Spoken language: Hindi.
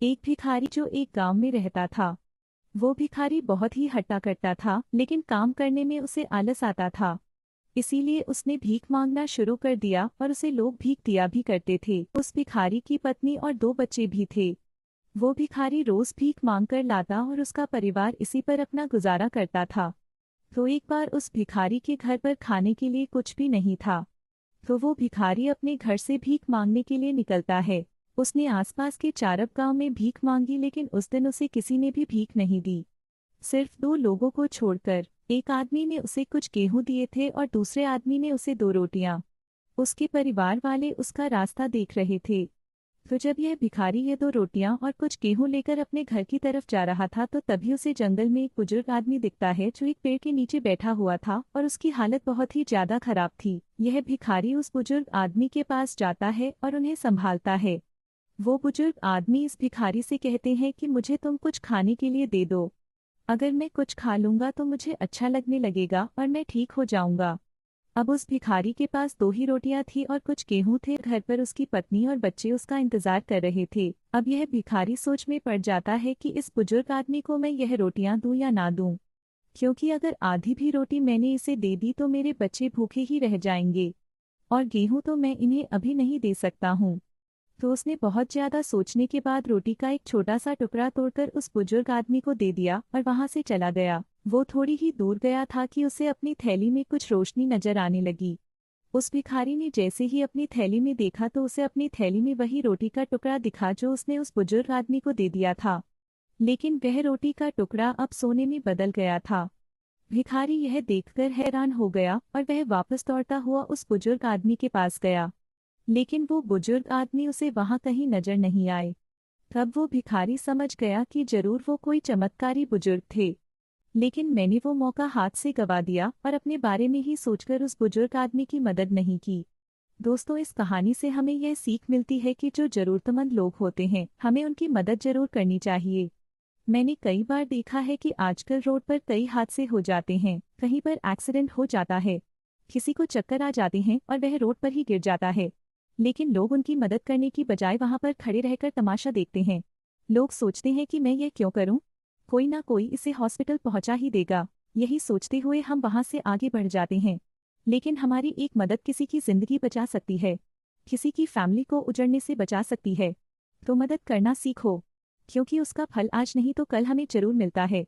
एक भिखारी जो एक गांव में रहता था। वो भिखारी बहुत ही हट्टा-कट्टा था, लेकिन काम करने में उसे आलस आता था। इसीलिए उसने भीख मांगना शुरू कर दिया और उसे लोग भीख दिया भी करते थे। उस भिखारी की पत्नी और 2 बच्चे भी थे। वो भिखारी रोज भीख मांगकर लाता और उसका परिवार इसी पर अपना गुजारा करता था। तो एक बार उस भिखारी के घर पर खाने के लिए कुछ भी नहीं था। तो वो भिखारी अपने घर से भीख मांगने के लिए निकलता है। उसने आसपास के चारब गांव में भीख मांगी, लेकिन उस दिन उसे किसी ने भी भीख नहीं दी, सिर्फ 2 लोगों को छोड़कर। एक आदमी ने उसे कुछ गेहूं दिए थे और दूसरे आदमी ने उसे 2 रोटियां। उसके परिवार वाले उसका रास्ता देख रहे थे। तो जब यह भिखारी ये 2 रोटियां और कुछ गेहूं लेकर अपने घर की तरफ जा रहा था, तो तभी उसे जंगल में एक बुजुर्ग आदमी दिखता है जो एक पेड़ के नीचे बैठा हुआ था और उसकी हालत बहुत ही ज्यादा खराब थी। यह भिखारी उस बुजुर्ग आदमी के पास जाता है और उन्हें संभालता है। वो बुजुर्ग आदमी इस भिखारी से कहते हैं कि मुझे तुम कुछ खाने के लिए दे दो। अगर मैं कुछ खा लूंगा तो मुझे अच्छा लगने लगेगा और मैं ठीक हो जाऊंगा। अब उस भिखारी के पास 2 ही रोटियां थी और कुछ गेहूं थे। घर पर उसकी पत्नी और बच्चे उसका इंतजार कर रहे थे। अब यह भिखारी सोच में पड़ जाता है कि इस बुजुर्ग आदमी को मैं यह रोटियां दूं या ना दूं, क्योंकि अगर आधी भी रोटी मैंने इसे दे दी तो मेरे बच्चे भूखे ही रह जाएंगे और गेहूं तो मैं इन्हें अभी नहीं दे सकता हूं। तो उसने बहुत ज्यादा सोचने के बाद रोटी का एक छोटा सा टुकड़ा तोड़कर उस बुजुर्ग आदमी को दे दिया और वहां से चला गया। वो थोड़ी ही दूर गया था कि उसे अपनी थैली में कुछ रोशनी नजर आने लगी। उस भिखारी ने जैसे ही अपनी थैली में देखा तो उसे अपनी थैली में वही रोटी का टुकड़ा दिखा जो उसने उस बुजुर्ग आदमी को दे दिया था, लेकिन वह रोटी का टुकड़ा अब सोने में बदल गया था। भिखारी यह देखकर हैरान हो गया और वह वापस दौड़ता हुआ उस बुजुर्ग आदमी के पास गया, लेकिन वो बुजुर्ग आदमी उसे वहां कहीं नजर नहीं आए। तब वो भिखारी समझ गया कि जरूर वो कोई चमत्कारी बुजुर्ग थे, लेकिन मैंने वो मौका हाथ से गवा दिया और अपने बारे में ही सोचकर उस बुजुर्ग आदमी की मदद नहीं की। दोस्तों, इस कहानी से हमें यह सीख मिलती है कि जो जरूरतमंद लोग होते हैं हमें उनकी मदद जरूर करनी चाहिए। मैंने कई बार देखा है कि आजकल रोड पर कई हादसे हो जाते हैं, कहीं पर एक्सीडेंट हो जाता है, किसी को चक्कर आ जाते हैं और वह रोड पर ही गिर जाता है, लेकिन लोग उनकी मदद करने की बजाय वहां पर खड़े रहकर तमाशा देखते हैं। लोग सोचते हैं कि मैं यह क्यों करूं, कोई ना कोई इसे हॉस्पिटल पहुंचा ही देगा। यही सोचते हुए हम वहां से आगे बढ़ जाते हैं, लेकिन हमारी एक मदद किसी की जिंदगी बचा सकती है, किसी की फैमिली को उजड़ने से बचा सकती है। तो मदद करना सीखो, क्योंकि उसका फल आज नहीं तो कल हमें जरूर मिलता है।